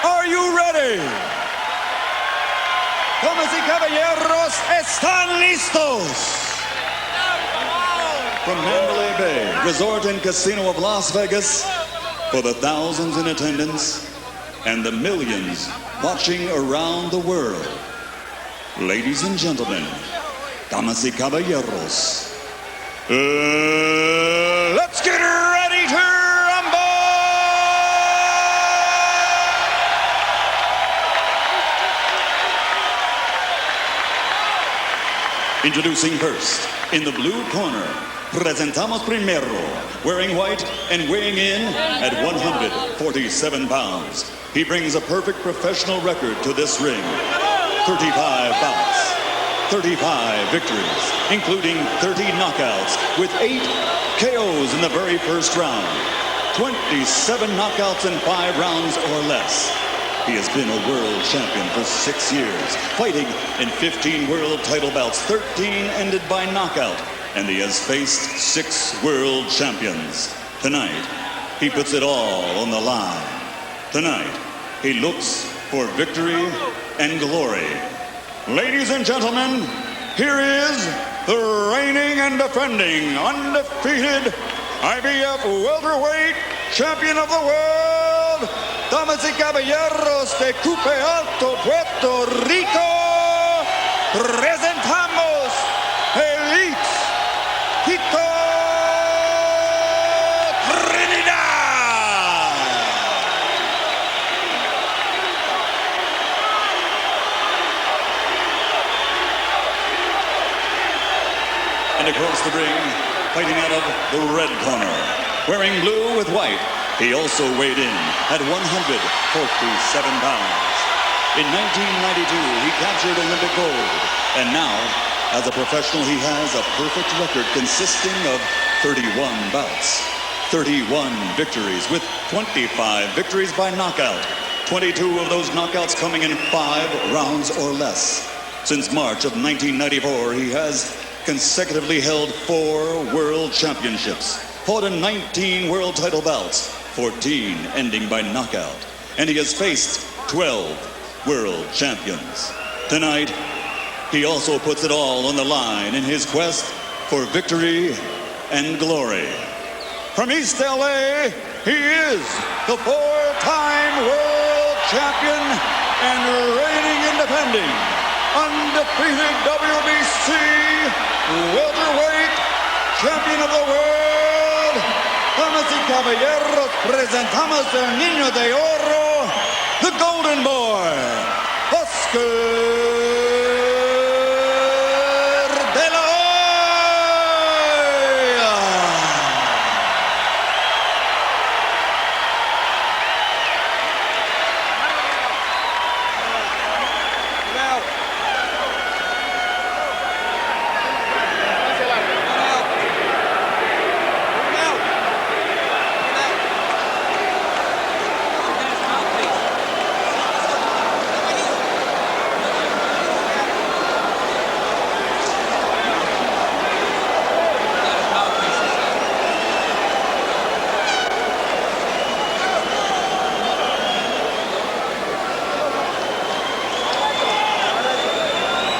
Are you ready? Damas y caballeros, ¿están listos? From Mandalay Bay, resort and casino of Las Vegas, for the thousands in attendance and the millions watching around the world. Ladies and gentlemen, damas y caballeros, let's get ready to rumble! Introducing first, in the blue corner, presentamos primero, wearing white and weighing in at 147 pounds. He brings a perfect professional record to this ring. 35 bouts, 35 victories, including 30 knockouts with 8 KOs in the very first round. 27 knockouts in 5 rounds or less. He has been a world champion for 6 years, fighting in 15 world title bouts, 13 ended by knockout, and he has faced 6 world champions. Tonight, he puts it all on the line. Tonight, he looks for victory and glory. Ladies and gentlemen, here is the reigning and defending undefeated IBF welterweight champion of the world, damas y caballeros de Cupe Alto, Puerto Rico, presentamos Felix Trinidad. And across the ring, fighting out of the red corner, wearing blue with white, he also weighed in at 147 pounds. In 1992, he captured Olympic gold, and now, as a professional, he has a perfect record consisting of 31 bouts, 31 victories with 25 victories by knockout, 22 of those knockouts coming in 5 rounds or less. Since March of 1994, he has consecutively held 4 world championships, fought in 19 world title bouts, 14 ending by knockout, and he has faced 12 world champions. Tonight, he also puts it all on the line in his quest for victory and glory. From East LA, he is the 4-time world champion and reigning and defending undefeated WBC welterweight champion of the world. Damas y caballeros, presentamos el niño de oro, the golden boy, Oscar.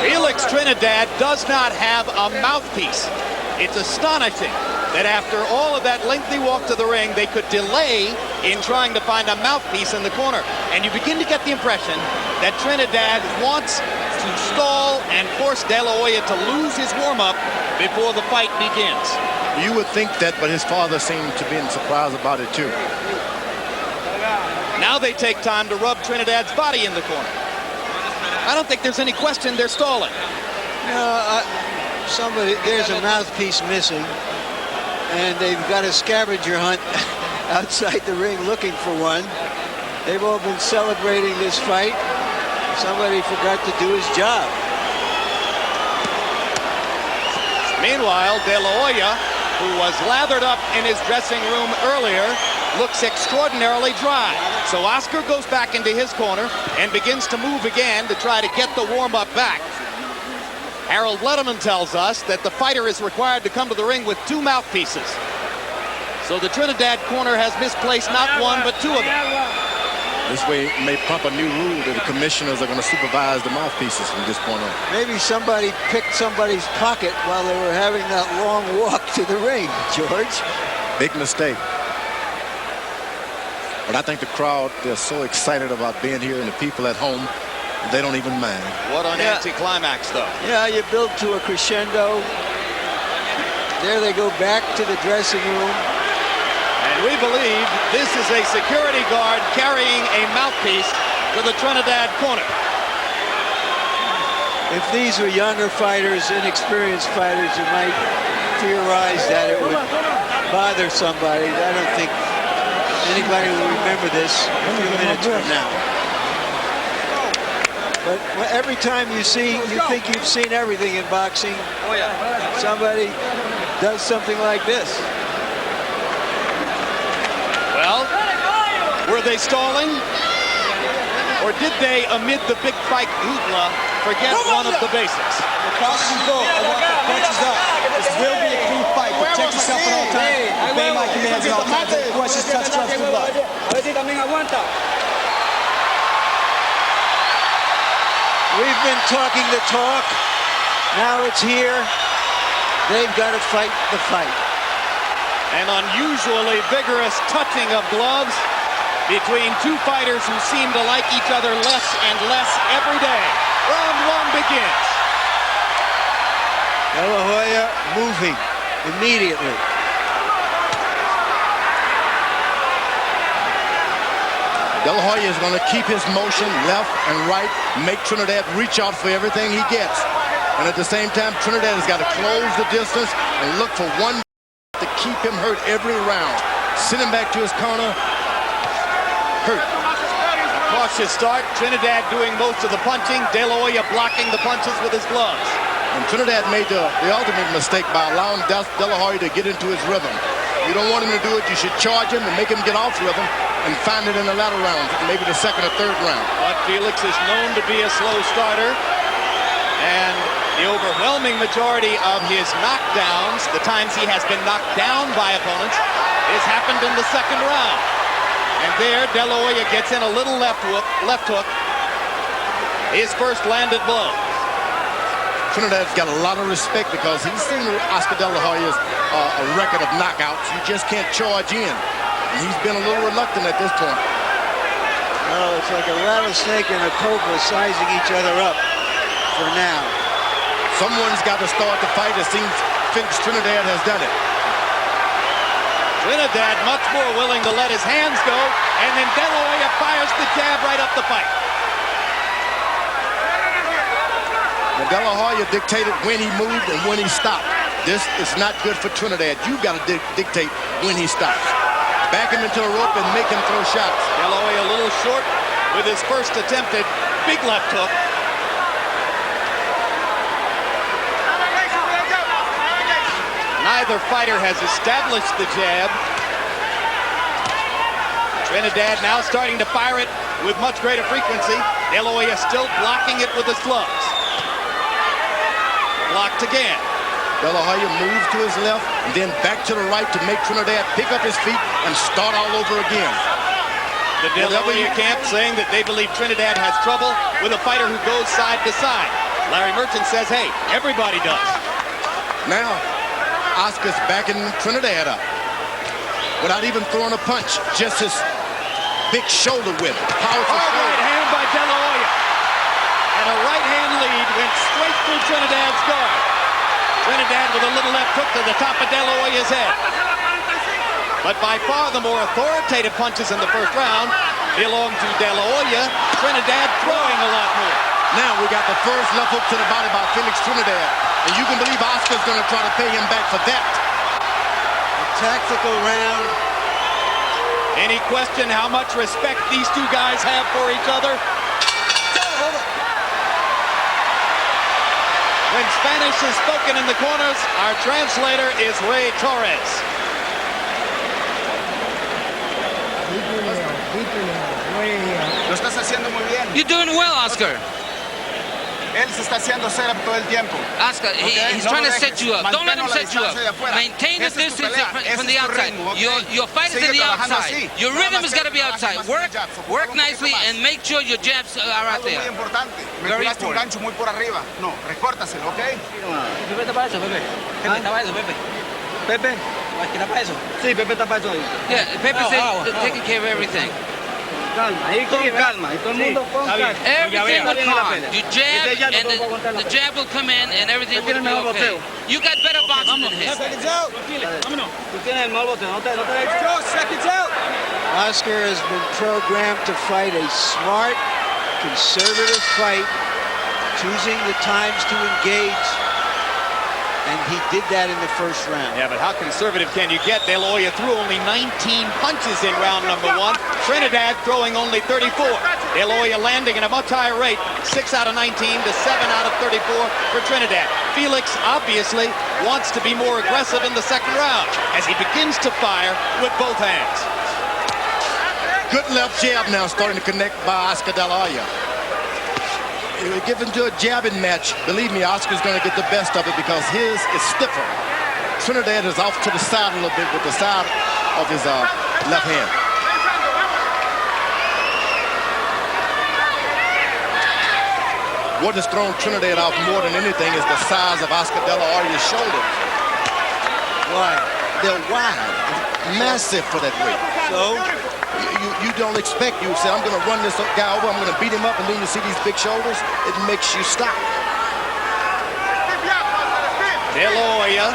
Felix Trinidad does not have a mouthpiece. It's astonishing that after all of that lengthy walk to the ring, they could delay in trying to find a mouthpiece in the corner. And you begin to get the impression that Trinidad wants to stall and force De La Hoya to lose his warm-up before the fight begins. You would think that, but his father seemed to be surprised about it too. Now they take time to rub Trinidad's body in the corner. I don't think there's any question they're stalling. There's a mouthpiece missing, and they've got a scavenger hunt outside the ring looking for one. They've all been celebrating this fight. Somebody forgot to do his job. Meanwhile, De La Hoya, who was lathered up in his dressing room earlier, looks extraordinarily dry. So Oscar goes back into his corner and begins to move again to try to get the warm-up back. Harold Letterman tells us that the fighter is required to come to the ring with 2 mouthpieces. So the Trinidad corner has misplaced not 1, but 2 of them. This way it may prompt a new rule that the commissioners are going to supervise the mouthpieces from this point on. Maybe somebody picked somebody's pocket while they were having that long walk to the ring, George. Big mistake. But I think the crowd, they're so excited about being here, and the people at home, they don't even mind. What an anticlimax, though. Yeah, you build to a crescendo. There they go back to the dressing room. And we believe this is a security guard carrying a mouthpiece to the Trinidad corner. If these were younger fighters, inexperienced fighters, you might theorize that it would bother somebody. I don't think anybody will remember this a few minutes from now. But every time you think you've seen everything in boxing, somebody does something like this. Well, were they stalling? Or did they, amid the big fight hoopla, forget one of the basics? Boxing go. I want the punches up. This will be a clean fight. Protect yourself at all times. Obey my commands at all times. No questions, touch gloves, good luck. We've been talking the talk. Now it's here. They've got to fight the fight. An unusually vigorous touching of gloves between two fighters who seem to like each other less and less every day. Round one begins. De La Hoya moving immediately. De La Hoya is going to keep his motion left and right, make Trinidad reach out for everything he gets. And at the same time, Trinidad has got to close the distance and look for one to keep him hurt every round. Send him back to his corner. Hurt. Cautious start. Trinidad doing most of the punching. De La Hoya blocking the punches with his gloves. And Trinidad made the ultimate mistake by allowing De La Hoya to get into his rhythm. You don't want him to do it. You should charge him and make him get off rhythm and find it in the latter rounds, maybe the second or third round. But Felix is known to be a slow starter. And the overwhelming majority of his knockdowns, the times he has been knocked down by opponents, has happened in the second round. And there, De La Hoya gets in a little left hook. His first landed blow. Trinidad's got a lot of respect because he's seen Oscar De La Hoya's a record of knockouts. You just can't charge in. And he's been a little reluctant at this point. Oh, it's like a rattlesnake and a cobra sizing each other up for now. Someone's got to start the fight. It seems Felix Trinidad has done it. Trinidad much more willing to let his hands go, and then De La Hoya fires the jab right up the fight. And De La Hoya dictated when he moved and when he stopped. This is not good for Trinidad. You've got to dictate when he stops. Back him into the rope and make him throw shots. De La Hoya a little short with his first attempted big left hook. Neither fighter has established the jab. Trinidad now starting to fire it with much greater frequency. De La Hoya still blocking it with his gloves. Blocked again. De La Hoya moves to his left and then back to the right to make Trinidad pick up his feet and start all over again. The De La Hoya camp saying that they believe Trinidad has trouble with a fighter who goes side to side. Larry Merchant says, hey, everybody does. Now, Oscar's backing Trinidad up without even throwing a punch, just his big shoulder whip. Powerful right hand by De La Hoya. And a right hand lead went straight through Trinidad's guard. Trinidad with a little left hook to the top of De La Hoya's head. But by far the more authoritative punches in the first round belong to De La Hoya. Trinidad throwing a lot more. Now we got the first left hook to the body by Felix Trinidad. And you can believe Oscar's going to try to pay him back for that. A tactical round. Any question how much respect these two guys have for each other? When Spanish is spoken in the corners, our translator is Ray Torres. You're doing well, Oscar. Él se está haciendo setup todo el tiempo. Oscar, he's trying to set you up. Don't let him set you up. Maintain the Esa es tu distance pelea, from ese the es tu outside. ritmo, ¿ok? Your fight is Sigue in the trabajando outside. así. Your Nada rhythm más has got to be trabaja outside. más con Work, jabs. Ocupa work un poquito nicely más. and make sure your jabs are out Algo muy there. importante. Me Very tiraste un important. gancho muy por arriba. No, recórtaselo, ¿ok? Pepe está para eso, Pepe. Pepe está para eso, Pepe. Pepe, está para eso. Sí, Pepe está para eso. Yeah, Pepe said taking care of everything. Calma, ahí con calma. Y todo el mundo con calma. Everything will calm. You jab and the jab will come in and everything will be okay. You got better boxing than him. Tú tienes el mejor boxeo, no te seconds out. Oscar has been programmed to fight a smart, conservative fight, choosing the times to engage. And he did that in the first round. Yeah, but how conservative can you get? De La Hoya threw only 19 punches in round number 1. Trinidad throwing only 34. De La Hoya landing at a much higher rate, 6 out of 19 to 7 out of 34 for Trinidad. Felix obviously wants to be more aggressive in the second round as he begins to fire with both hands. Good left jab now starting to connect by Oscar De La Hoya. Give him to a jabbing match. Believe me, Oscar's going to get the best of it because his is stiffer. Trinidad is off to the side a little bit with the side of his left hand. What has thrown Trinidad off more than anything is the size of Oscar De La Hoya's shoulder. Why? They're wide. Massive for that weight. So? You don't expect, you say, I'm going to run this guy over, I'm going to beat him up, and then you see these big shoulders, it makes you stop. De La Hoya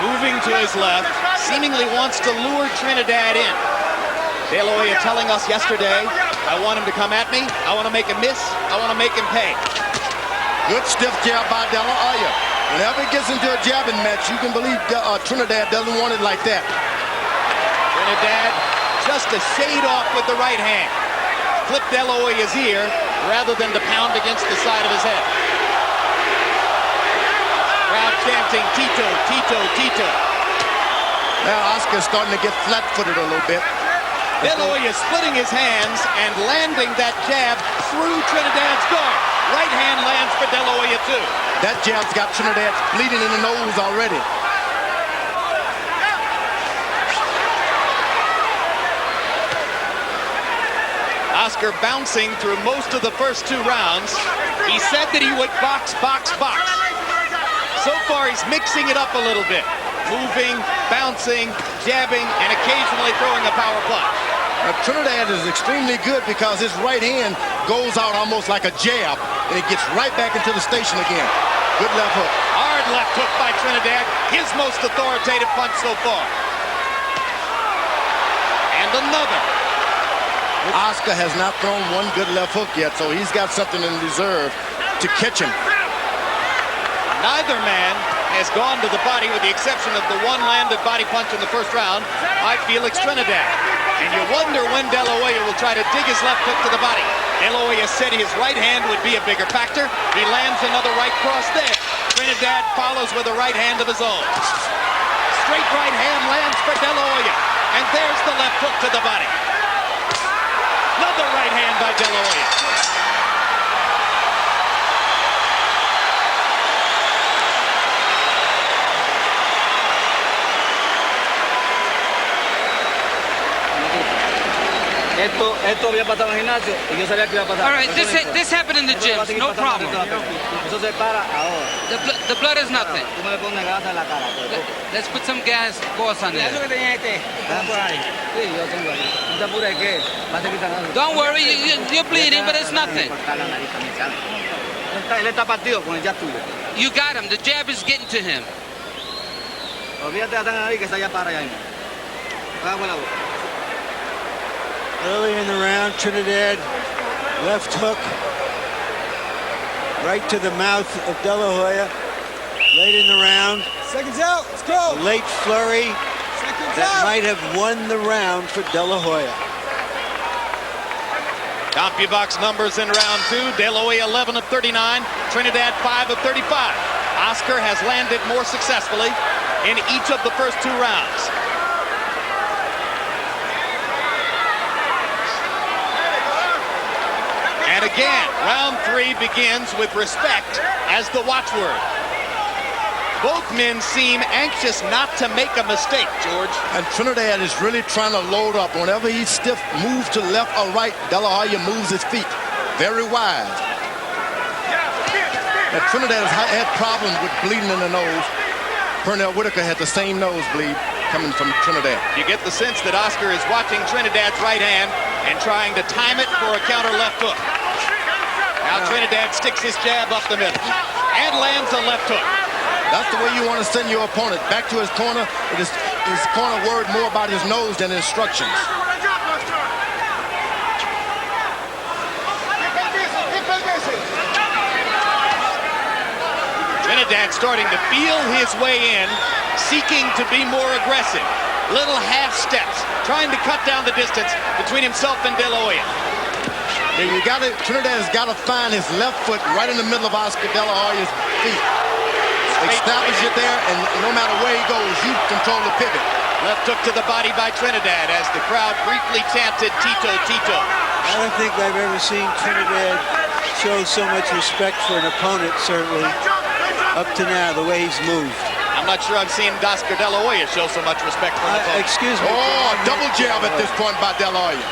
moving to his left, seemingly wants to lure Trinidad in. De La Hoya telling us yesterday, I want him to come at me, I want to make him miss, I want to make him pay. Good stiff jab by De La Hoya. Whenever he gets into a jabbing match, you can believe Trinidad doesn't want it like that. Trinidad just a shade off with the right hand. Flipped De La Hoya's ear rather than to pound against the side of his head. Crowd chanting, Tito, Tito, Tito. Now Oscar's starting to get flat-footed a little bit. De La Hoya splitting his hands and landing that jab through Trinidad's guard. Right hand lands for De La Hoya too. That jab's got Trinidad bleeding in the nose already. Oscar bouncing through most of the first 2 rounds. He said that he would box, box, box. So far, he's mixing it up a little bit. Moving, bouncing, jabbing, and occasionally throwing a power punch. Trinidad is extremely good because his right hand goes out almost like a jab, and it gets right back into the station again. Good left hook. Hard left hook by Trinidad. His most authoritative punch so far. And another. Oscar has not thrown one good left hook yet, so he's got something in reserve to catch him. Neither man has gone to the body with the exception of the one landed body punch in the first round by Felix Trinidad. And you wonder when De La Hoya will try to dig his left hook to the body. De La Hoya said his right hand would be a bigger factor. He lands another right cross there. Trinidad follows with a right hand of his own. Straight right hand lands for De La Hoya. And there's the left hook to the body. Another right hand by De La Hoya. Esto había pasado en el gimnasio y yo sabía que iba a pasar. All right, this happened in the gym, no problem. Eso se para ahora. The blood is nothing. Tú me le pones gas en la cara. Let's put some gas on Eso there. que tenía está por ahí. Sí, yo tengo ahí. No te apures, ¿qué? Va a seguir sangrando. Don't worry, you're bleeding, but it's nothing. Él está partido con el jab tuyo. You got him. The jab is getting to him. Olvídate de la nariz que está allá para allá. Haga con la boca. Early in the round, Trinidad left hook right to the mouth of De La Hoya. Late in the round, Seconds out. Let's go. a late flurry Seconds that out. might have won the round for De La Hoya. CompuBox numbers in round 2. De La Hoya 11 of 39. Trinidad 5 of 35. Oscar has landed more successfully in each of the first 2 rounds. And And again, round 3 begins with respect as the watchword. Both men seem anxious not to make a mistake, George. And Trinidad is really trying to load up. Whenever he stiff moves to left or right, De La Hoya moves his feet. Very wise. And Trinidad has had problems with bleeding in the nose. Pernell Whitaker had the same nosebleed coming from Trinidad. You get the sense that Oscar is watching Trinidad's right hand and trying to time it for a counter left hook. Now Trinidad sticks his jab up the middle and lands a left hook. That's the way you want to send your opponent back to his corner. His corner worried more about his nose than instructions. Trinidad starting to feel his way in, seeking to be more aggressive. Little half steps, trying to cut down the distance between himself and De La Hoya. Trinidad has got to find his left foot right in the middle of Oscar De La Hoya's feet. Establish it there, and no matter where he goes, you control the pivot. Left hook to the body by Trinidad as the crowd briefly chanted Tito, Tito. I don't think I've ever seen Trinidad show so much respect for an opponent, certainly, up to now, the way he's moved. I'm not sure I've seen Oscar De La Hoya show so much respect for an opponent. Excuse me. Oh, double jab at this point by De La Hoya.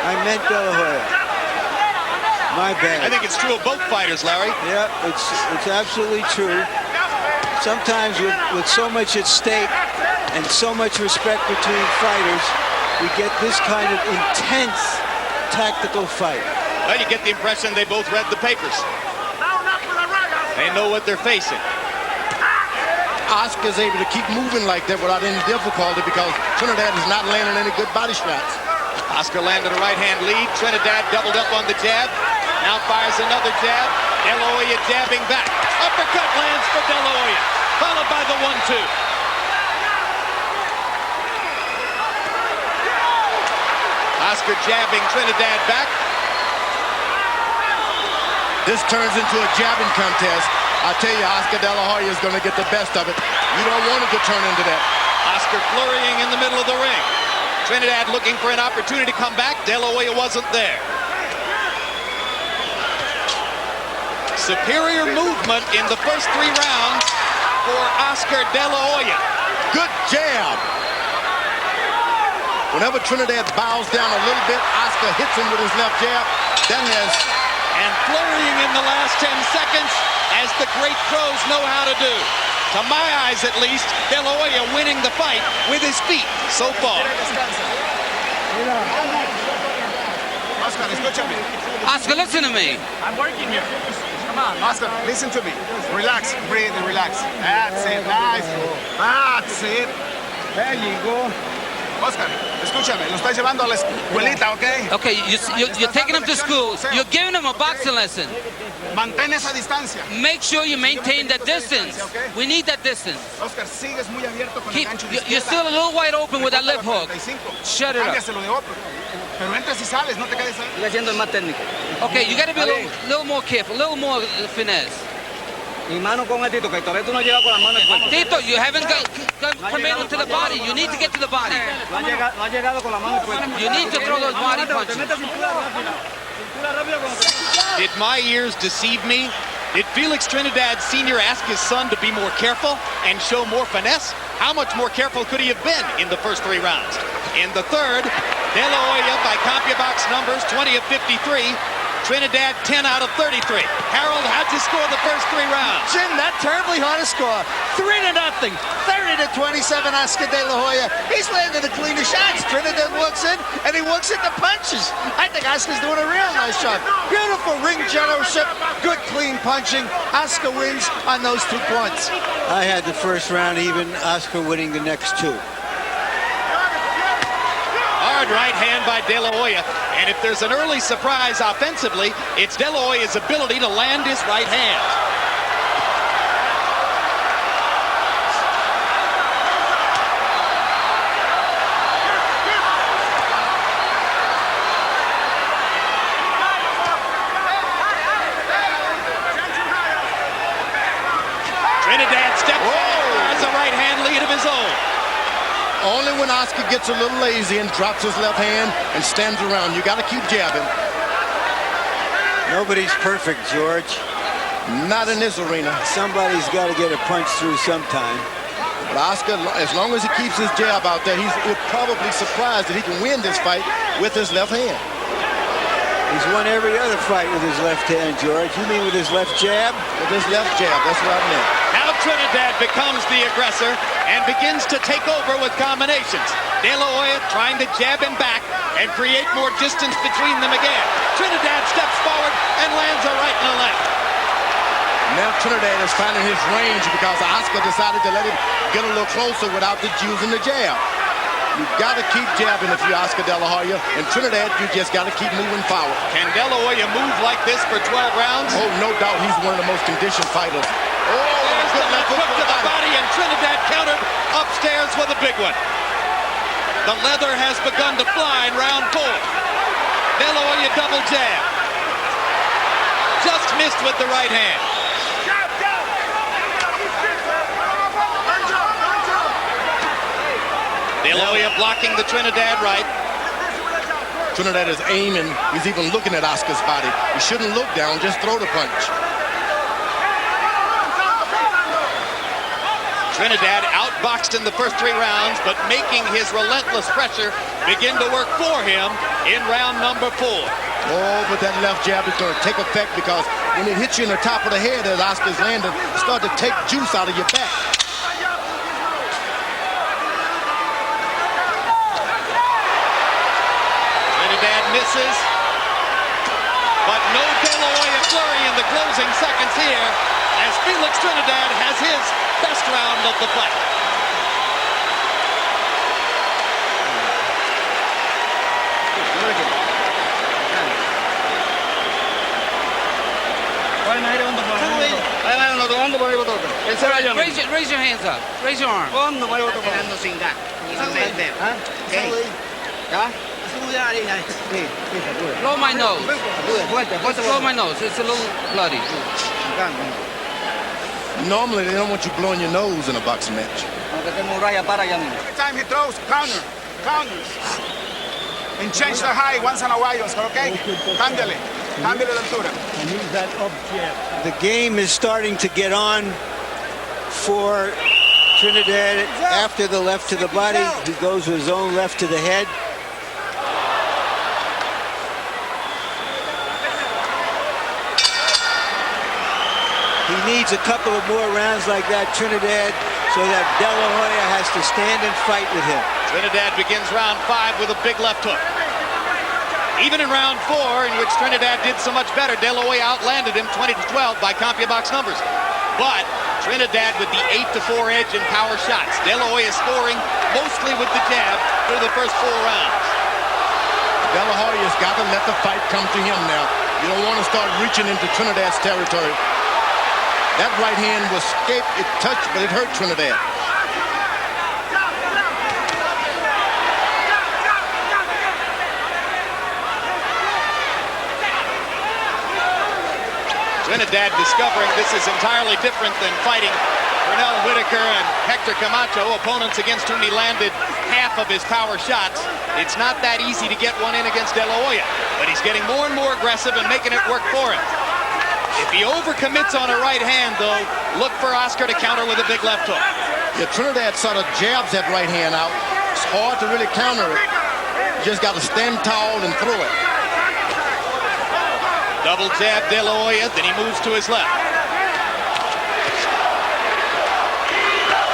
I meant De La Hoya. My bad. I think it's true of both fighters, Larry. Yeah, it's absolutely true. Sometimes with so much at stake and so much respect between fighters, we get this kind of intense tactical fight. Well, you get the impression they both read the papers. They know what they're facing. Oscar's able to keep moving like that without any difficulty because Trinidad is not landing any good body shots. Oscar landed a right-hand lead. Trinidad doubled up on the jab. Now fires another jab. De La Hoya jabbing back. Uppercut lands for De La Hoya, followed by the 1-2. Oscar jabbing Trinidad back. This turns into a jabbing contest. I tell you, Oscar De La Hoya is going to get the best of it. You don't want it to turn into that. Oscar flurrying in the middle of the ring. Trinidad looking for an opportunity to come back. De La Hoya wasn't there. Superior movement in the first 3 rounds for Oscar De La Hoya. Good jab. Whenever Trinidad bows down a little bit, Oscar hits him with his left jab. And flurrying in the last 10 seconds, as the great pros know how to do. To my eyes, at least, De La Hoya winning the fight with his feet so far. Oscar, escúchame. Oscar, listen to me. I'm working here. Come on, Oscar, listen to me. Relax, breathe and relax. That's it, nice. That's it. There you go. Oscar, escúchame, lo estás llevando a la escuelita, ¿ok? Okay, you're taking him to school. You're giving him a boxing lesson. Mantén esa distancia. Make sure you maintain that distance. We need that distance. Oscar, sigues muy abierto con el gancho de You're still a little wide open with that lip hook. Shut it up. Cámbiaselo de otro. Pero entras y sales, no te quedes ahí. Sigue siendo el más técnico. Okay, you got to be a little more careful, a little more finesse. Mi mano con el Tito, que todavía tú no llegas con la mano al cuerpo. Tito, you haven't come to the body. You need to get to the body. No ha llegado con la mano al cuerpo. You need to throw those body punches. Did my ears deceive me? Did Felix Trinidad Sr. ask his son to be more careful and show more finesse? How much more careful could he have been in the first 3 rounds? In the third, De La Hoya by CompuBox numbers 20 of 53. Trinidad 10 out of 33. Harold, how'd you score the first 3 rounds? Jim, not terribly hard to score. 3-0, 30-27, Oscar De La Hoya. He's landing the cleaner shots. Trinidad walks in, and he walks into punches. I think Oscar's doing a real nice job. Beautiful ring generalship, good clean punching. Oscar wins on those 2 points. I had the first round even, Oscar winning the next 2. Hard right hand by De La Hoya. And if there's an early surprise offensively, it's De La Hoya's ability to land his right hand. Trinidad steps in, has a right hand lead of his own. Only when Oscar gets a little lazy and drops his left hand and stands around. You got to keep jabbing. Nobody's perfect, George. Not in this arena. Somebody's got to get a punch through sometime. But Oscar, as long as he keeps his jab out there, he's probably surprised that he can win this fight with his left hand. He's won every other fight with his left hand, George. You mean with his left jab? With his left jab, that's what I meant. Now Trinidad becomes the aggressor and begins to take over with combinations. De La Hoya trying to jab him back and create more distance between them again. Trinidad steps forward and lands a right and a left. Now Trinidad is finding his range because Oscar decided to let him get a little closer without using the jab. You've got to keep jabbing if you're Oscar De La Hoya. And Trinidad, you just got to keep moving forward. Can De La Hoya move like this for 12 rounds? Oh, no doubt he's one of the most conditioned fighters. Oh, there's the left hook to the body, and Trinidad countered upstairs with a big one. The leather has begun to fly in round 4. De La Hoya double jab. Just missed with the right hand. De La Hoya blocking the Trinidad right. Trinidad is aiming. He's even looking at Oscar's body. He shouldn't look down, just throw the punch. Trinidad outboxed in the first 3 rounds, but making his relentless pressure begin to work for him in round number 4. Oh, but that left jab is going to take effect because when it hits you in the top of the head as Oscar's landing, start to take juice out of your back. Misses, but no De La Hoya flurry in the closing seconds here as Felix Trinidad has his best round of the fight. Raise your hands up. Raise your arm. Blow my nose. Blow my nose. It's a little bloody. Normally, they don't want you blowing your nose in a boxing match. Every time he throws, counter. And change the height once in a while, Oscar, okay? Cámbiale la altura. The game is starting to get on for Trinidad after the left to the body. He goes with his own left to the head. He needs a couple of more rounds like that, Trinidad, so that De La Hoya has to stand and fight with him. Trinidad begins round 5 with a big left hook. Even in round 4, in which Trinidad did so much better, De La Hoya outlanded him 20-12 by CompuBox numbers. But Trinidad with the 8-4 edge in power shots. De La Hoya scoring mostly with the jab through the first 4 rounds. De La Hoya's got to let the fight come to him now. You don't want to start reaching into Trinidad's territory. That right hand was escaped, it touched, but it hurt Trinidad. Trinidad discovering this is entirely different than fighting Pernell Whitaker and Hector Camacho, opponents against whom he landed half of his power shots. It's not that easy to get one in against De La Hoya, but he's getting more and more aggressive and making it work for him. If he overcommits on a right hand, though, look for Oscar to counter with a big left hook. Yeah, Trinidad sort of jabs that right hand out. It's hard to really counter it. You just got to stand tall and throw it. Double jab De La Hoya, then he moves to his left.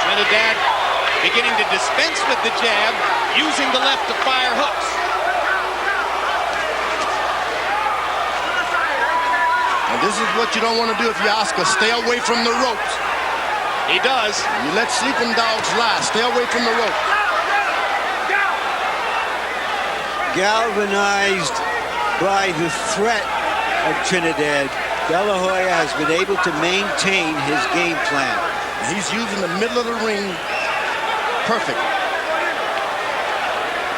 Trinidad beginning to dispense with the jab, using the left to fire hooks. And this is what you don't want to do if you're Oscar. Stay away from the ropes. He does. You let sleeping dogs lie. Stay away from the rope. Galvanized by the threat of Trinidad, De La Hoya has been able to maintain his game plan. He's using the middle of the ring perfect.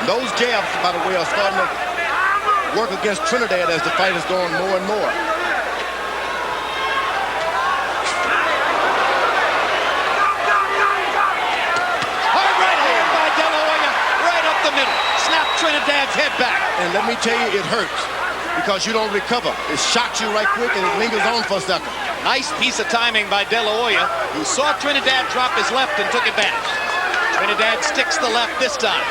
Those jabs, by the way, are starting to work against Trinidad as the fight is going more and more. Hard right hand by De La Hoya, right up the middle. Snap Trinidad's head back. And let me tell you, it hurts. because you don't recover. It shocks you right quick and it lingers on for a second. Nice piece of timing by De La Hoya, who saw Trinidad drop his left and took advantage. Trinidad sticks the left this time.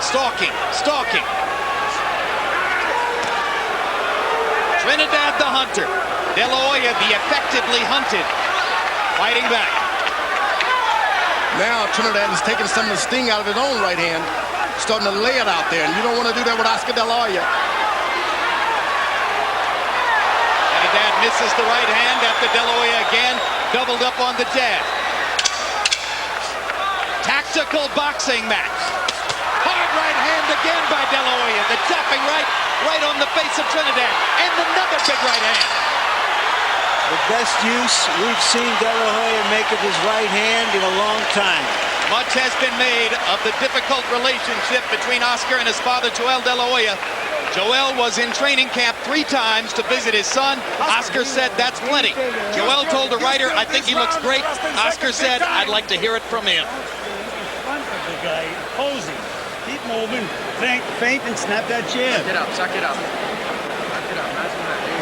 Stalking. Trinidad the hunter. De La Hoya the effectively hunted. Fighting back. Now Trinidad is taking some of the sting out of his own right hand, starting to lay it out there, and you don't want to do that with Oscar De La Hoya. Trinidad misses the right hand after De La Hoya again doubled up on the jab. Tactical boxing match. Hard right hand again by De La Hoya. The chopping right on the face of Trinidad. And another big right hand. The best use we've seen De La Hoya make of his right hand in a long time. Much has been made of the difficult relationship between Oscar and his father, Joel De La Hoya. Joel was in training camp 3 times to visit his son. Oscar said that's plenty. Joel told the writer, I think he looks great. Oscar said, I'd like to hear it from him. The guy posing. Keep moving. Feint and snap that jab. Suck it up.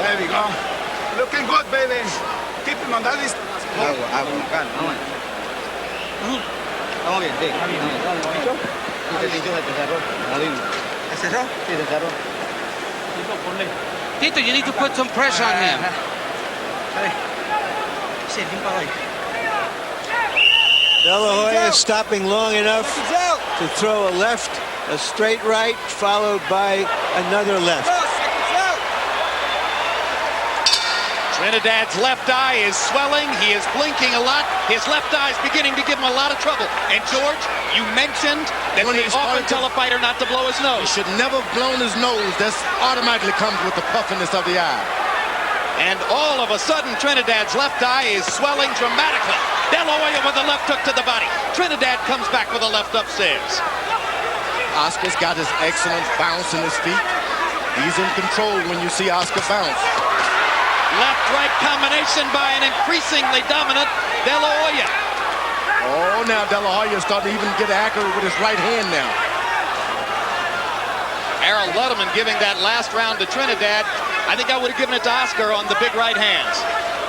There we go. Looking good, baby. Keep him on that list. Estamos bien, sí. ¿Se cerró? Sí, se cerró. Tito, you need to put some pressure on him. De La Hoya stopping long enough to throw a left, a straight right, followed by another left. Trinidad's left eye is swelling. He is blinking a lot. His left eye is beginning to give him a lot of trouble. And George, you mentioned that they often tell a fighter not to blow his nose. He should never have blown his nose. That automatically comes with the puffiness of the eye. And all of a sudden, Trinidad's left eye is swelling dramatically. De La Hoya with a left hook to the body. Trinidad comes back with a left upstairs. Oscar's got his excellent bounce in his feet. He's in control when you see Oscar bounce. Left-right combination by an increasingly dominant De La Hoya. Oh, now De La Hoya is starting to even get accurate with his right hand now. Harold Luttman giving that last round to Trinidad. I think I would have given it to Oscar on the big right hands.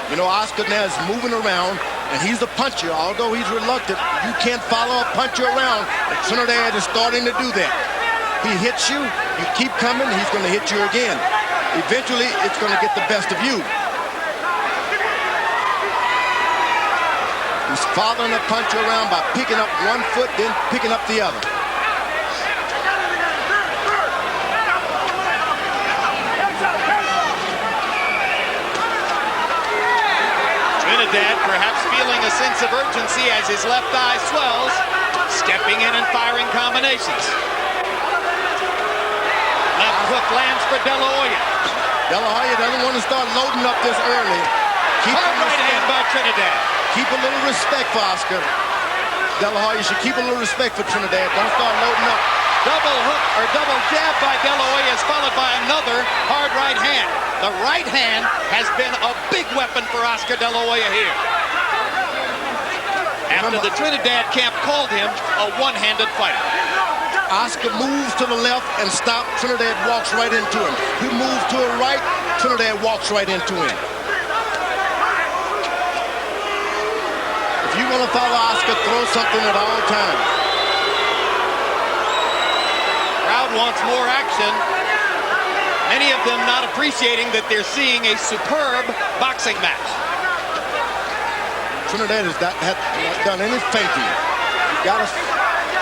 You know, Oscar now is moving around, and he's a puncher. Although he's reluctant, you can't follow a puncher around, and Trinidad is starting to do that. He hits you, you keep coming, he's going to hit you again. Eventually, it's going to get the best of you. He's following the puncher around by picking up one foot, then picking up the other. Trinidad perhaps feeling a sense of urgency as his left eye swells, stepping in and firing combinations. Left hook lands for De La Hoya. De La Hoya doesn't want to start loading up this early. Hard right hand by Trinidad. Keep a little respect for Oscar. De La Hoya should keep a little respect for Trinidad. Don't start loading up. Double hook or double jab by De La Hoya is followed by another hard right hand. The right hand has been a big weapon for Oscar De La Hoya here. After the Trinidad camp called him a one-handed fighter. Oscar moves to the left and stops. Trinidad walks right into him. He moves to the right. Trinidad walks right into him. If you're going to follow Oscar, throw something at all times. Crowd wants more action. Many of them not appreciating that they're seeing a superb boxing match. Trinidad has not done any feinting. You got to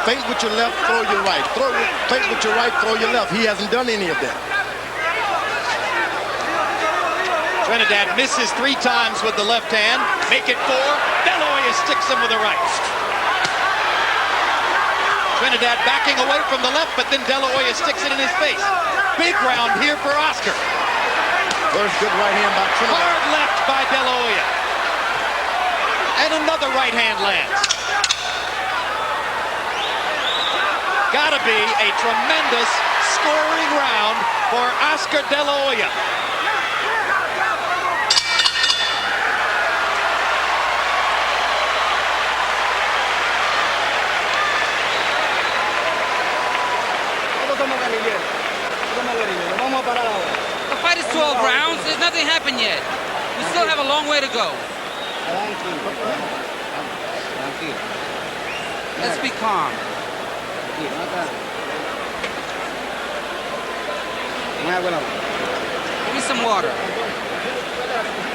feint with your left, throw your right. Feint with your right, throw your left. He hasn't done any of that. Trinidad misses 3 times with the left hand. Make it 4. De La Hoya sticks him with the right. Trinidad backing away from the left, but then De La Hoya sticks it in his face. Big round here for Oscar. First good right hand by Trinidad. Hard left by De La Hoya. And another right hand lands. Gotta be a tremendous scoring round for Oscar De La Hoya. Vamos a parar 12 rounds. There's nothing happened yet. We still have a long way to go. Let's be calm. Give me some water.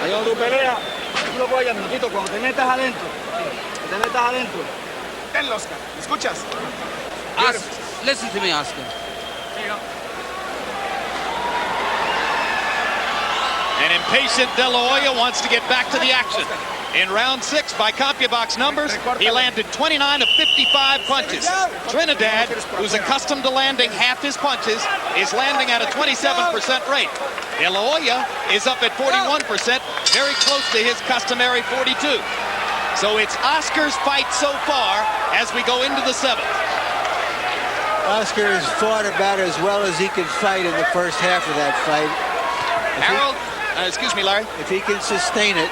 Tu pelea, tú lo puedes minutito cuando te metas adentro. Te metas adentro. Tenlo, Oscar. ¿Escuchas? Listen to me, Oscar. An impatient De La Hoya wants to get back to the action. In round 6, by CompuBox numbers, he landed 29 of 55 punches. Trinidad, who's accustomed to landing half his punches, is landing at a 27% rate. De La Hoya is up at 41%, very close to his customary 42. So it's Oscar's fight so far as we go into the 7th. Oscar has fought about as well as he could fight in the first half of that fight. Harold, excuse me, Larry. If he can sustain it,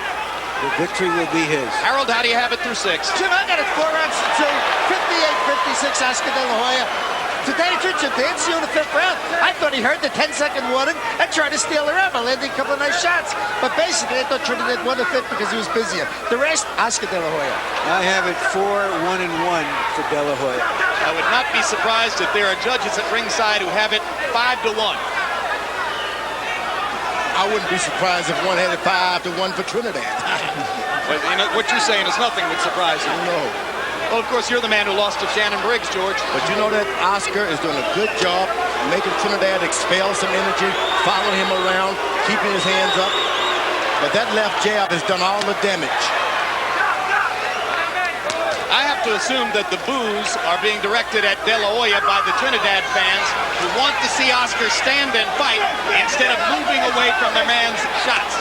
the victory will be his. Harold, how do you have it through 6? Jim, I got it 4 rounds to 2. 58-56, Oscar De La Hoya. Today, Richard dancing in the 5th round. I thought he heard the 10-second warning and tried to steal the round by landing a couple of nice shots. But basically, I thought Trinidad won the 5th because he was busier. The rest, Oscar De La Hoya. I have it 4-1-1 for De La Hoya. I would not be surprised if there are judges at ringside who have it 5-1. I wouldn't be surprised if one had it 5-1 for Trinidad. But you know, what you're saying is nothing would surprise you. No. Well, of course, you're the man who lost to Shannon Briggs, George. But you know that Oscar is doing a good job making Trinidad expel some energy, following him around, keeping his hands up. But that left jab has done all the damage. I have to assume that the boos are being directed at De La Hoya by the Trinidad fans who want to see Oscar stand and fight instead of moving away from their man's shots.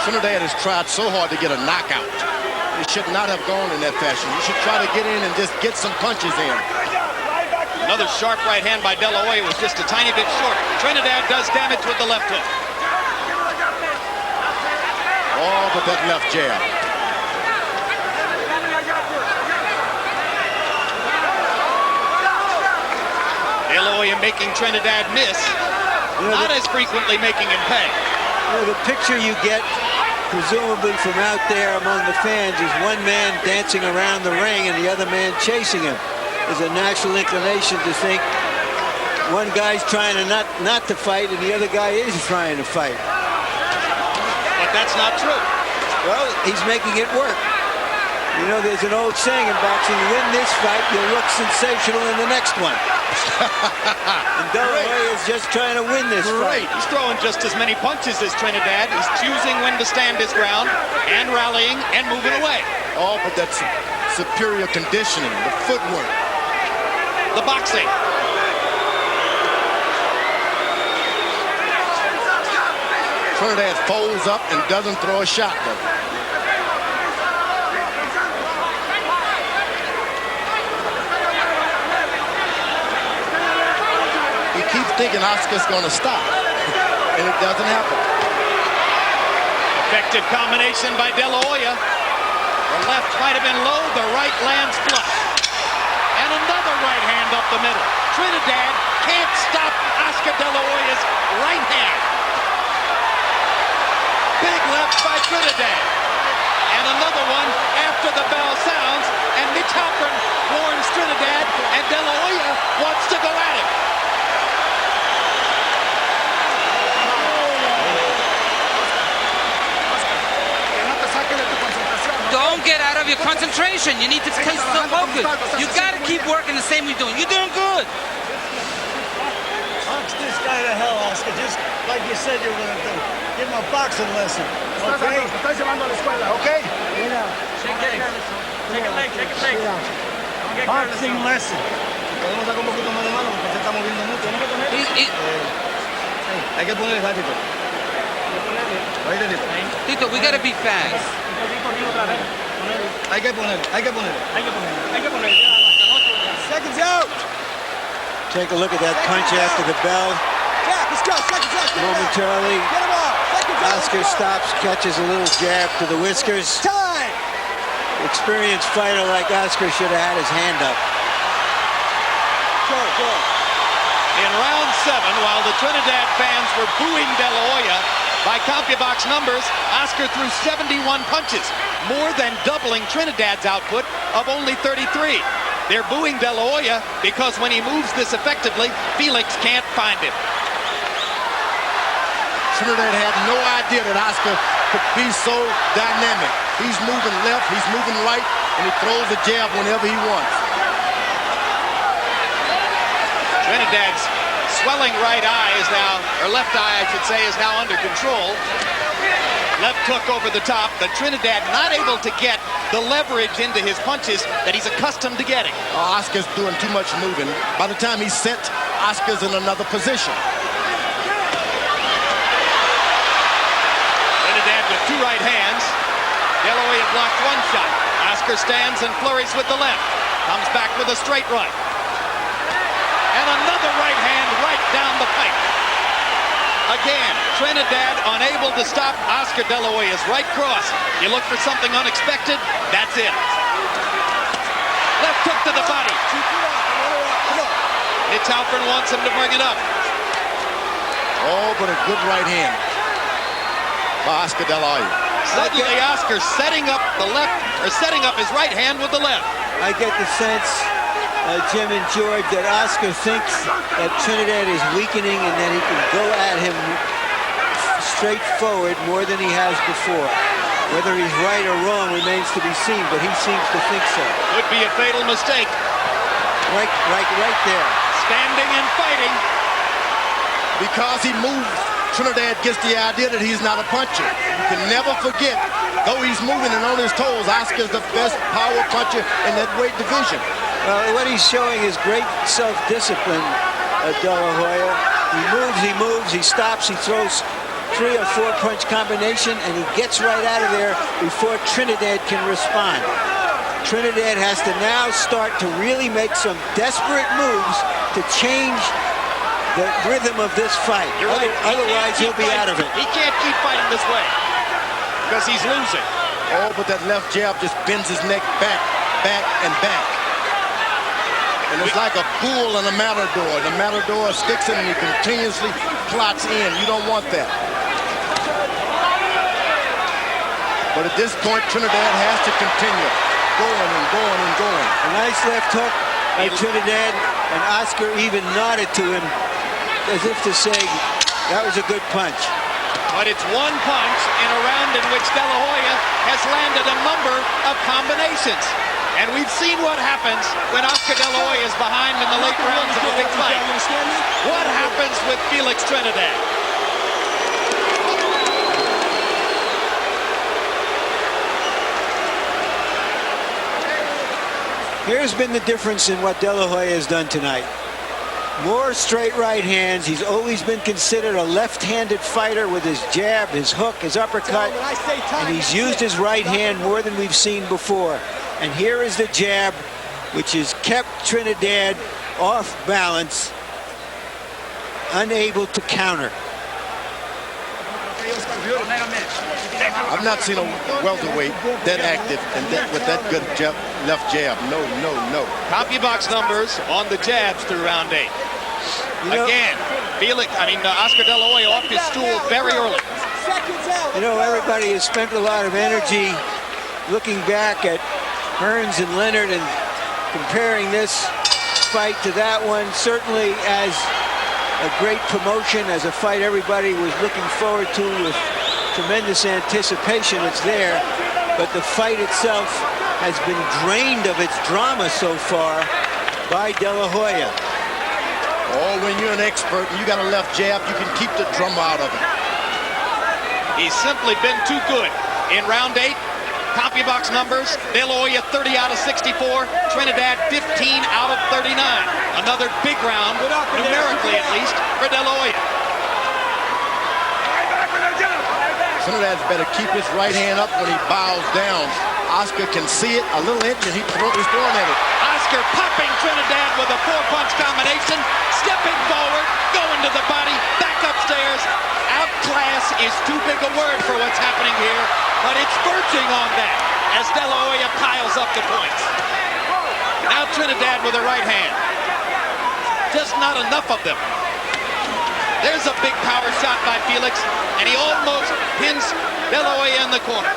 Trinidad has tried so hard to get a knockout. It should not have gone in that fashion. You should try to get in and just get some punches in. Another sharp right hand by De La Hoya was just a tiny bit short. Trinidad does damage with the left hook. Oh, but that left jab. De La Hoya making Trinidad miss, not as frequently making him pay. You know, the picture you get, presumably from out there among the fans, is one man dancing around the ring and the other man chasing him. There's a natural inclination to think one guy's trying to not to fight and the other guy is trying to fight. But that's not true. Well, he's making it work. You know, there's an old saying in boxing, you win this fight, you'll look sensational in the next one. And De La Hoya is just trying to win this fight. He's throwing just as many punches as Trinidad. He's choosing when to stand his ground and rallying and moving away. Oh, but that's superior conditioning, the footwork. The boxing. Trinidad folds up and doesn't throw a shot, though. Keep thinking Oscar's going to stop, and it doesn't happen. Effective combination by De La Hoya. The left might have been low, the right lands flush. And another right hand up the middle. Trinidad can't stop Oscar De La Hoya's right hand. Big left by Trinidad. And another one after the bell sounds, and Mitch Halpern warns Trinidad, and De La Hoya wants to go at him. Don't get out of your concentration. You need to stay so focused. You got to keep working the same way you're doing. You're doing good. Box this guy to hell, Oscar. Just like you said you were going to do. Give him a boxing lesson. Okay? Estás llevando a la escuela, okay? Shake a leg, shake a leg. Boxing lesson. Podemos dar un poquito más de mano porque se está moviendo mucho. ¿No me poner? Hay que ponerle Tito. Oíste, Tito. Tito, we got to be fast. Hay que ponerle. Seconds out. Take a look at that punch after the bell. Yeah, let's go. Seconds out. Momentarily, Get him off. Seconds out. Oscar stops, catches a little jab to the whiskers. Time. Experienced fighter like Oscar should have had his hand up. Go. In round while the Trinidad fans were booing De La Hoya, by CompuBox numbers, Oscar threw 71 punches, more than doubling Trinidad's output of only 33. They're booing De La Hoya because when he moves this effectively, Felix can't find him. Trinidad had no idea that Oscar could be so dynamic. He's moving left, he's moving right, and he throws a jab whenever he wants. Trinidad's swelling right eye is now, or left eye I should say, is now under control. Left hook over the top, but Trinidad not able to get the leverage into his punches that he's accustomed to getting. Oscar's doing too much moving. By the time he's set, Oscar's in another position. Trinidad with two right hands. De La Hoya blocked one shot. Oscar stands and flurries with the left. Comes back with a straight right. And another right hand right down the pipe. Again, Trinidad unable to stop Oscar De La Hoya's right cross. You look for something unexpected, that's it. Left hook to the body. Halpern wants him to bring it up. Oh, but a good right hand by Oscar De La Hoya. Suddenly Oscar setting up the left, or setting up his right hand with the left. I get the sense, Jim and George, that Oscar thinks that Trinidad is weakening and that he can go at him straight forward more than he has before. Whether he's right or wrong remains to be seen, but he seems to think so. Could be a fatal mistake. Right there. Standing and fighting. Because he moved, Trinidad gets the idea that he's not a puncher. You can never forget, though he's moving and on his toes, Oscar's the best power puncher in that weight division. What he's showing is great self-discipline, De La Hoya. He moves, he stops, he throws 3 or 4 punch combination, and he gets right out of there before Trinidad can respond. Trinidad has to now start to really make some desperate moves to change the rhythm of this fight. Right. Otherwise, he'll be out of it. He can't keep fighting this way because he's losing. Oh, but that left jab just bends his neck back, and back. And it's like a bull and a matador. The matador sticks in and he continuously plots in. You don't want that. But at this point, Trinidad has to continue going and going and going. A nice left hook by Trinidad, and Oscar even nodded to him as if to say, that was a good punch. But it's one punch in a round in which De La Hoya has landed a number of combinations. And we've seen what happens when Oscar De La Hoya is behind in the late rounds of a big fight. What happens with Felix Trinidad? Here's been the difference in what De La Hoya has done tonight. More straight right hands. He's always been considered a left-handed fighter with his jab, his hook, his uppercut. And he's used his right hand more than we've seen before. And here is the jab, which has kept Trinidad off balance, unable to counter. I've not seen a welterweight that active and with that good left jab. No. CompuBox numbers on the jabs through round 8. Again, Oscar De La Hoya off his stool very early. You know, everybody has spent a lot of energy looking back at Hearns and Leonard and comparing this fight to that one. Certainly as a great promotion, as a fight everybody was looking forward to with tremendous anticipation. It's there, but the fight itself has been drained of its drama so far by De La Hoya. Oh, when you're an expert and you got a left jab, you can keep the drama out of it. He's simply been too good. In round 8, CompuBox numbers, De La Hoya 30 out of 64, Trinidad 15 out of 39. Another big round, numerically at least, for De La Hoya. Trinidad's better keep his right hand up when he bows down. Oscar can see it, a little inch, and he's throwing at it. Oscar popping Trinidad with a 4-punch combination, stepping forward, going to the body, back upstairs. Outclass is too big a word for what's happening here, but it's verging on that as De La Hoya piles up the points. Now Trinidad with a right hand. Just not enough of them. There's a big power shot by Felix, and he almost pins De La Hoya in the corner.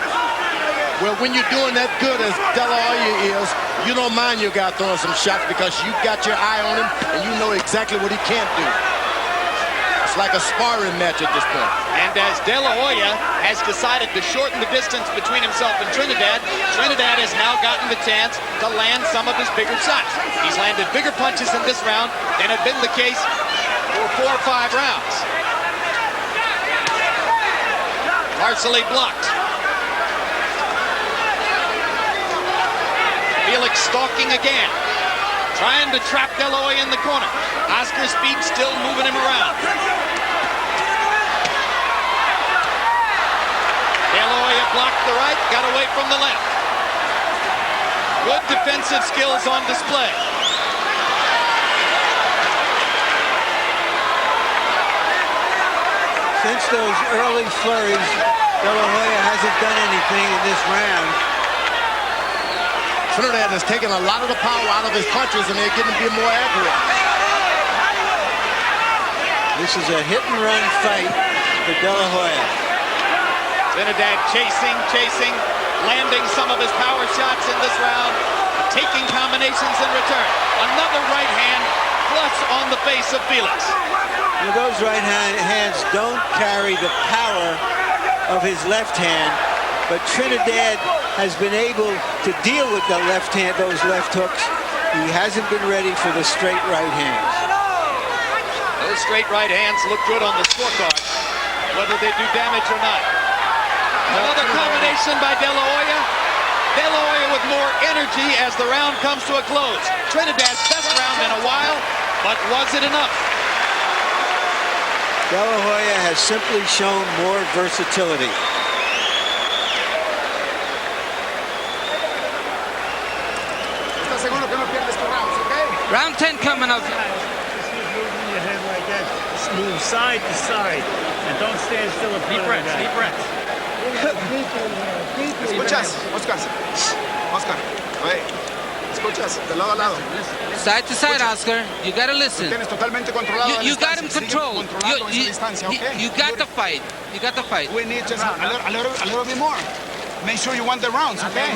Well, when you're doing that good as De La Hoya is, you don't mind your guy throwing some shots because you got your eye on him and you know exactly what he can't do. It's like a sparring match at this point. And as De La Hoya has decided to shorten the distance between himself and Trinidad, Trinidad has now gotten the chance to land some of his bigger shots. He's landed bigger punches in this round than had been the case for 4 or 5 rounds. Partially blocked. Felix stalking again, trying to trap De La Hoya in the corner. Oscar's feet still moving him around. De La Hoya blocked the right, got away from the left. Good defensive skills on display. Since those early flurries, De La Hoya hasn't done anything in this round. Trinidad has taken a lot of the power out of his punches, and they're getting to be more accurate. This is a hit-and-run fight for De La Hoya. Trinidad chasing, landing some of his power shots in this round, taking combinations in return. Another right hand flush on the face of Felix. Well, those right hands don't carry the power of his left hand, but Trinidad has been able to deal with the left hand, those left hooks. He hasn't been ready for the straight right hands. Those straight right hands look good on the scorecard, whether they do damage or not. Another combination by De La Hoya. De La Hoya with more energy as the round comes to a close. Trinidad's best round in a while, but was it enough? De La Hoya has simply shown more versatility. Round 10 coming up. Just moving your head like that. Just move side to side. And don't stand still in front of the guy. Deep breaths. ¿Escuchas? Oscar. Oye, ¿escuchas? De lado a lado. Side to side, Oscar. You gotta listen. Tienes totalmente controlado. You got him controlled. You got the fight. You got the fight. We need just a little bit more. Make sure you won the rounds, okay?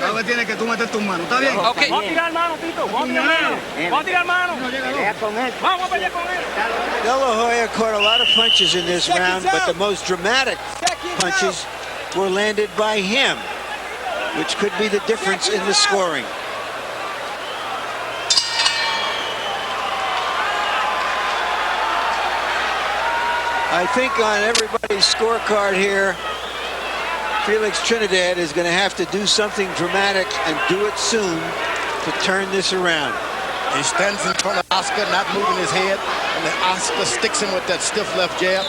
Ahora tienes que tú meter tus manos. ¿Está bien? Okay. Vamos a tirar mano, Tito. Vamos a tirar mano. Vamos a tirar mano. Vamos a pelear con él. De La Hoya caught a lot of punches in this round, but the most dramatic punches were landed by him, which could be the difference in the scoring. I think on everybody's scorecard here, Felix Trinidad is going to have to do something dramatic and do it soon to turn this around. He stands in front of Oscar, not moving his head, and then Oscar sticks him with that stiff left jab.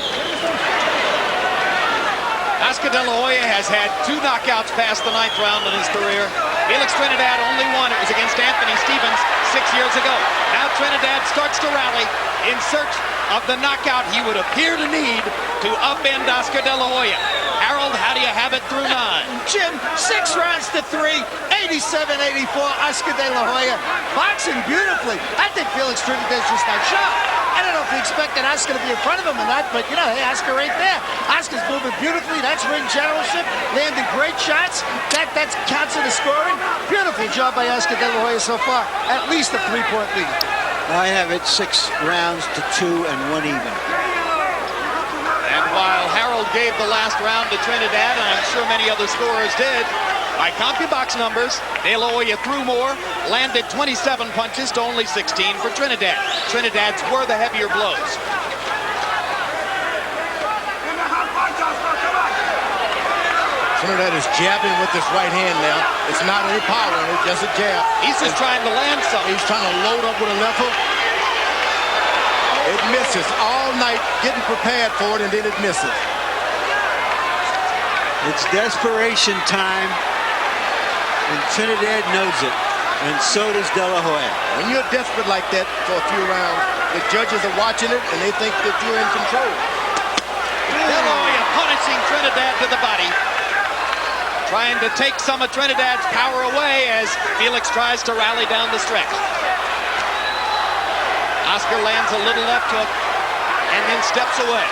Oscar De La Hoya has had 2 knockouts past the 9th round in his career. Felix Trinidad only one. It was against Anthony Stevens 6 years ago. Now Trinidad starts to rally in search of the knockout he would appear to need to upend Oscar De La Hoya. Harold, how do you have it through 9? Jim, 6 rounds to 3, 87-84, Oscar De La Hoya. Boxing beautifully. I think Felix Trinidad's just outshot. I don't know if he expected Oscar to be in front of him or not, but, you know, hey, Oscar right there. Oscar's moving beautifully. That's ring generalship. Landing great shots. That counts in the scoring. Beautiful job by Oscar De La Hoya so far. At least a 3-point lead. I have it 6 rounds to 2 and 1 even. And while Harold gave the last round to Trinidad, and I'm sure many other scorers did, by CompuBox numbers, De La Hoya threw more, landed 27 punches to only 16 for Trinidad. Trinidad's were the heavier blows. Trinidad is jabbing with his right hand now. It's not any power in it, just a jab. He's just trying to land something. He's trying to load up with a left hook. It misses all night, getting prepared for it, and then it misses. It's desperation time, and Trinidad knows it, and so does De La Hoya. When you're desperate like that for a few rounds, the judges are watching it, and they think that you're in control. De La Hoya punishing Trinidad to the body, trying to take some of Trinidad's power away as Felix tries to rally down the stretch. Oscar lands a little left hook, and then steps away.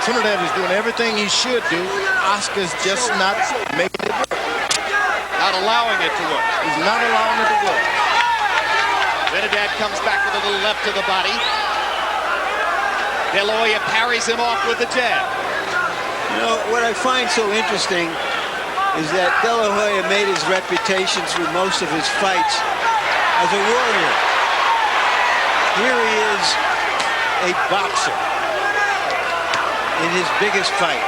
Trinidad is doing everything he should do. Oscar's just not making it work. Not allowing it to work. He's not allowing it to work. Trinidad comes back with a little left to the body. De La Hoya parries him off with the jab. You know, what I find so interesting is that De La Hoya made his reputation through most of his fights as a warrior. Here he is, a boxer in his biggest fight.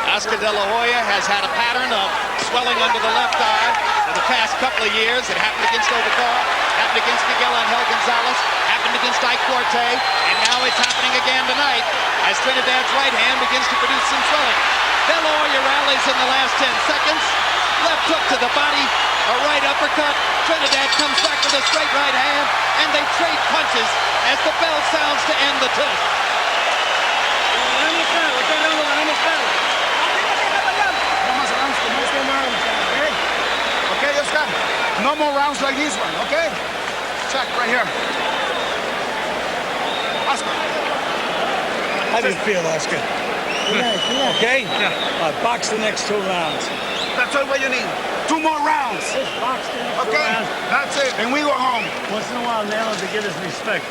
Oscar De La Hoya has had a pattern of swelling under the left eye for the past couple of years. It happened against Overcar, happened against Miguel Angel Gonzalez, happened against Ike Forte, and now it's happening again tonight as Trinidad's right hand begins to produce some swelling. De La Hoya rallies in the last 10 seconds. Left hook to the body, a right uppercut. Trinidad comes back with a straight right hand, and they trade punches as the bell sounds to end the tilt. Okay, Oscar. No more rounds like this one, okay? Check right here. Oscar. How do you feel, Oscar? Okay? Yeah. Box the next 2 rounds. That's all what you need. 2 more rounds. Just box the next 2 Okay? rounds. That's it. And we go home. Once in a while, nail him to get his respect.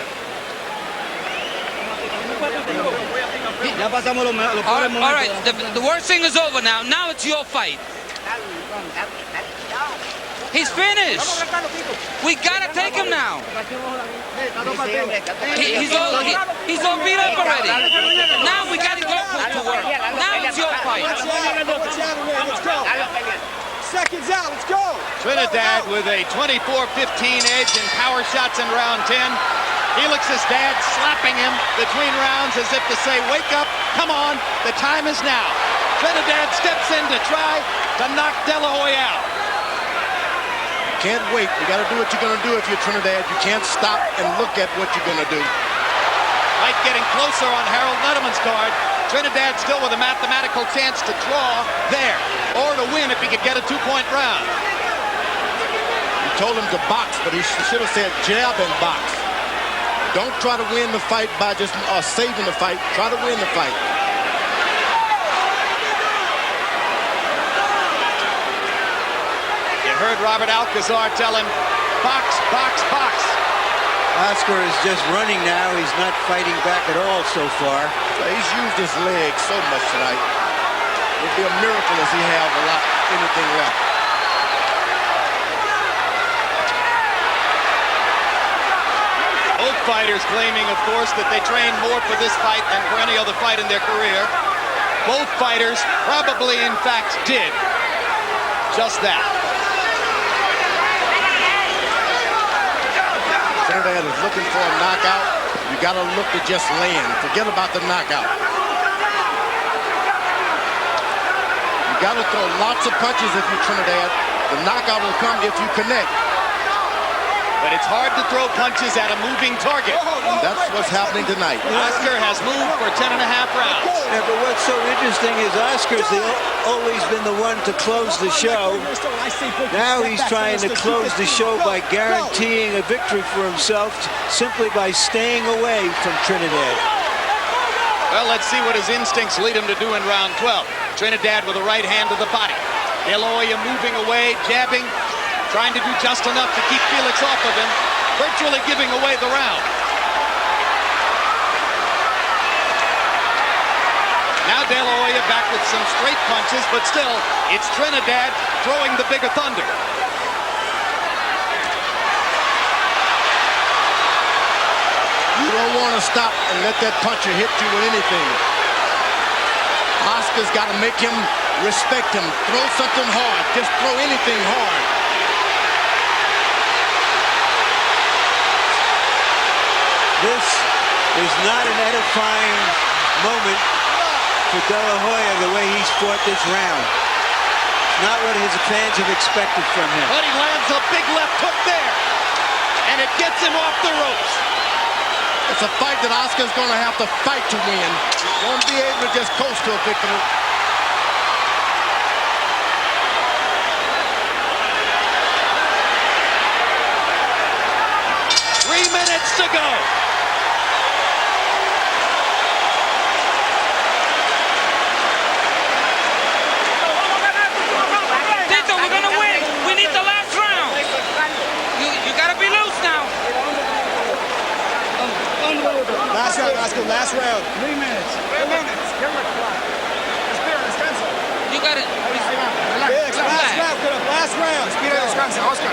All right, the worst thing is over now. Now it's your fight. He's finished. We gotta take him now. He's all beat up already. Now we gotta go to work. Now it's your fight. Seconds out. Let's go. Trinidad with a 24-15 edge in power shots in round 10. Felix's dad slapping him between rounds as if to say, wake up, come on, the time is now. Trinidad steps in to try to knock De La Hoya out. Can't wait. You got to do what you're going to do if you're Trinidad. You can't stop and look at what you're going to do. Fight getting closer on Harold Nutterman's card. Trinidad still with a mathematical chance to draw there, or to win if he could get a 2-point round. You told him to box, but he should have said jab and box. Don't try to win the fight by just saving the fight. Try to win the fight. You heard Robert Alcazar tell him, box, box, box. Oscar is just running now. He's not fighting back at all so far. He's used his legs so much tonight. It'd be a miracle if he have anything left. Both fighters claiming, of course, that they trained more for this fight than for any other fight in their career. Both fighters probably, in fact, did just that. Trinidad is looking for a knockout. You got to look to just land. Forget about the knockout. You got to throw lots of punches if you're Trinidad. The knockout will come if you connect. But it's hard to throw punches at a moving target. And that's what's happening tonight. Oscar has moved for 10.5 rounds. Yeah, but what's so interesting is Oscar's always been the one to close the show. Now he's trying to close the show by guaranteeing a victory for himself simply by staying away from Trinidad. Well, let's see what his instincts lead him to do in round 12. Trinidad with a right hand to the body. De La Hoya moving away, jabbing, trying to do just enough to keep Felix off of him, virtually giving away the round. Now De La Hoya back with some straight punches, but still, it's Trinidad throwing the bigger thunder. You don't want to stop and let that puncher hit you with anything. Oscar's got to make him respect him. Throw something hard. Just throw anything hard. This is not an edifying moment for De La Hoya the way he's fought this round. Not what his fans have expected from him. But he lands a big left hook there, and it gets him off the ropes. It's a fight that Oscar's going to have to fight to win. He won't be able to just coast to a victory. To go. Oscar, last round. 3 minutes. 3 minutes. Respira, descansa. You got it. Felix, last round, last round. Respira, descansa, Oscar.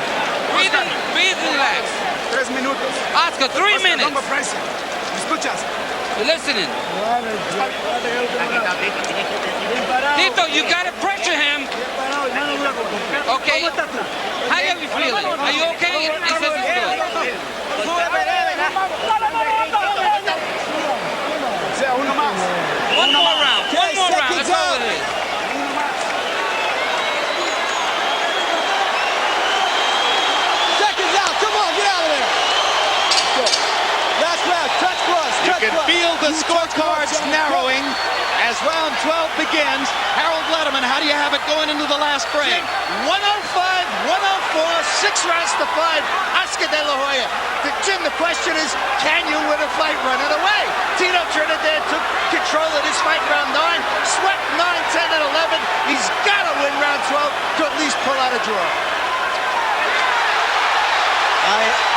Breathe and relax. 3 minutos. Oscar, 3 minutes. Toma pressure. ¿Me escuchas? You're listening. Tito, you gotta pressure him. Okay. How are you feeling? Are you okay? He says it's good. Uno más. One more round. One more round. That's all it is. Seconds out. Come on, get out of there. Last round. Touch plus. You can feel the scorecards narrowing as round 12 begins. Harold Letterman, how do you have it going into the last frame? 105, 104, 6 rounds to 5. Oscar De La Hoya. Jim, the question is, can you win a fight running away? Tito Trinidad took control of this fight round 9, swept 9, 10, and 11. He's got to win round 12 to at least pull out a draw.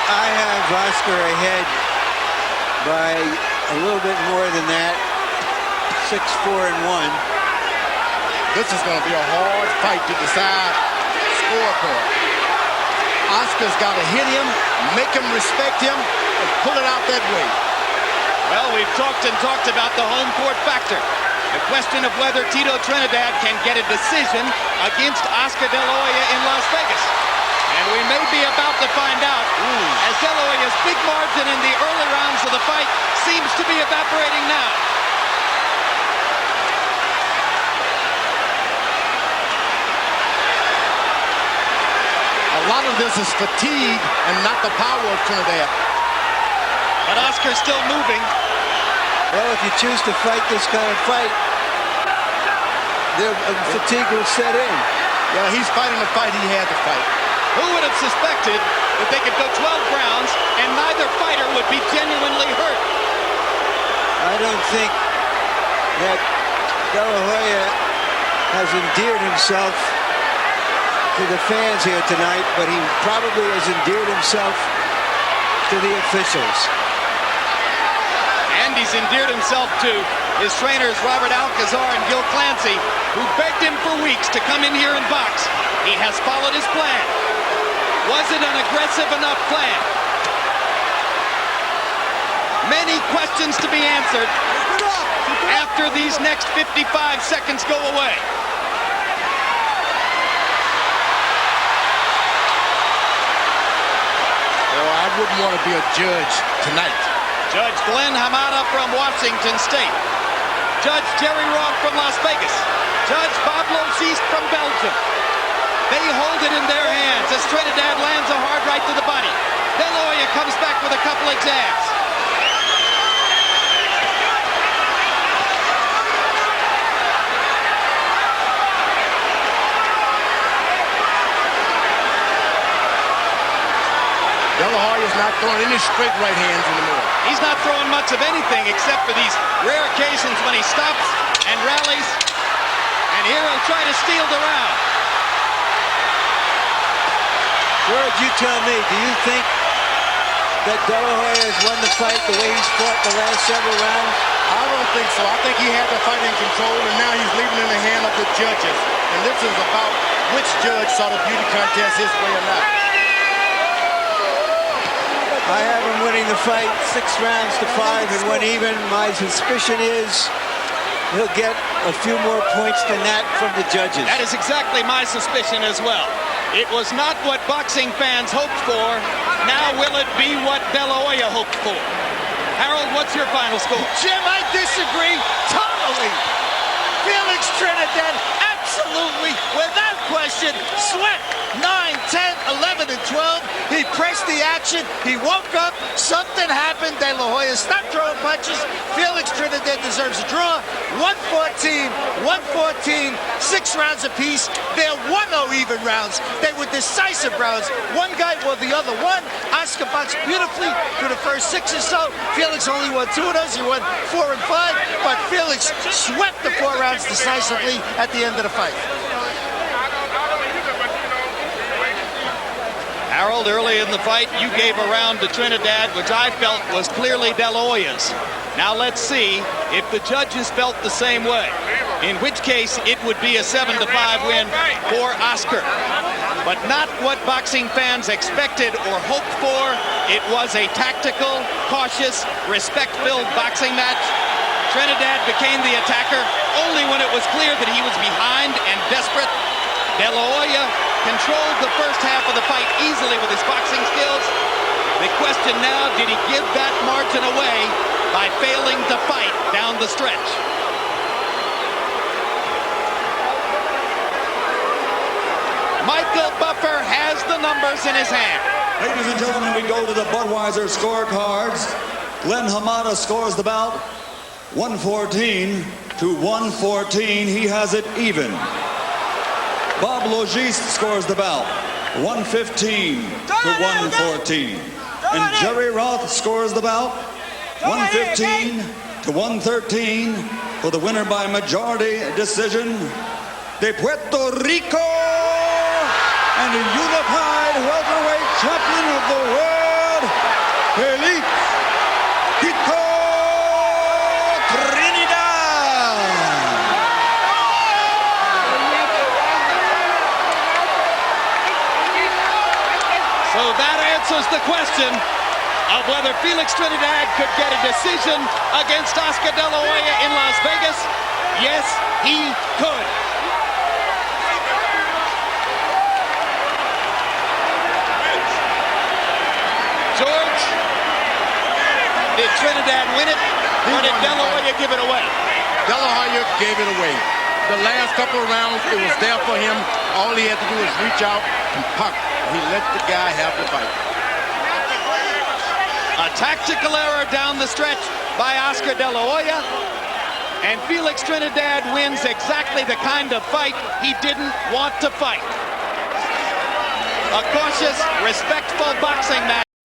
I have Oscar ahead by a little bit more than that. 6-4-1. This is going to be a hard fight to decide scorecard. Oscar's got to hit him, make him respect him, and pull it out that way. Well, we've talked about the home court factor. The question of whether Tito Trinidad can get a decision against Oscar De La Hoya in Las Vegas. And we may be about to find out, as De La Hoya's big margin in the early rounds of the fight seems to be evaporating now. A lot of this is fatigue and not the power of Trinidad. But Oscar's still moving. Well, if you choose to fight this kind of fight, the fatigue will set in. Yeah, he's fighting the fight he had to fight. Who would have suspected that they could go 12 rounds and neither fighter would be genuinely hurt? I don't think that De La Hoya has endeared himself to the fans here tonight, but he probably has endeared himself to the officials. And he's endeared himself to his trainers Robert Alcazar and Gil Clancy, who begged him for weeks to come in here and box. He has followed his plan. Was it an aggressive enough plan? Many questions to be answered after these next 55 seconds go away. I wouldn't want to be a judge tonight. Judge Glenn Hamada from Washington State. Judge Jerry Roth from Las Vegas. Judge Bob Losiste from Belgium. They hold it in their hands as Trinidad lands a hard right to the body. De La Hoya comes back with a couple of jabs. De La Hoya's not throwing any straight right hands anymore. He's not throwing much of anything except for these rare occasions when he stops and rallies. And here he'll try to steal the round. George, you tell me, do you think that De La Hoya has won the fight the way he's fought the last several rounds? I don't think so. I think he had the fight in control, and now he's leaving it in the hand of the judges. And this is about which judge saw the beauty contest his way or not. I have him winning the fight 6 rounds to 5 and 1 even. My suspicion is he'll get a few more points than that from the judges. That is exactly my suspicion as well. It was not what boxing fans hoped for. Now will it be what De La Hoya hoped for? Harold, what's your final score? Jim, I disagree totally. Felix Trinidad, absolutely, without question, swept 9, 10, 11, and 12. He pressed the action. He woke up. Something happened. De La Hoya stopped throwing punches. Felix Trinidad deserves a draw. 114, 114, 6 rounds apiece. They're 1-0 even rounds. They were decisive rounds. One guy or the other won. Oscar boxed beautifully through the first 6 or so. Felix only won 2 of those. He won 4 and 5. But Felix swept the 4 rounds decisively at the end of the fight. Harold, early in the fight, you gave a round to Trinidad, which I felt was clearly De La Hoya's. Now let's see if the judges felt the same way, in which case it would be a 7-5 win for Oscar. But not what boxing fans expected or hoped for. It was a tactical, cautious, respect-filled boxing match. Trinidad became the attacker only when it was clear that he was behind and desperate. De La Hoya controlled the first half of the fight easily with his boxing skills. The question now, did he give that margin away by failing to fight down the stretch? Michael Buffer has the numbers in his hand. Ladies and gentlemen, we go to the Budweiser scorecards. Glenn Hamada scores the bout 114 to 114. He has it even. Bob Logiste scores the bout 115 to 114. And Jerry Roth scores the bout 115 to 113 for the winner by majority decision de Puerto Rico and the unified welterweight champion of the world, Felix Trinidad. So that answers the question of whether Felix Trinidad could get a decision against Oscar De La Hoya in Las Vegas. Yes, he could. George, did Trinidad win it, or did De La Hoya give it away? De La Hoya gave it away. The last couple of rounds, it was there for him. All he had to do was reach out and puck. He let the guy have the fight. A tactical error down the stretch by Oscar De La Hoya. And Felix Trinidad wins exactly the kind of fight he didn't want to fight. A cautious, respectful boxing match.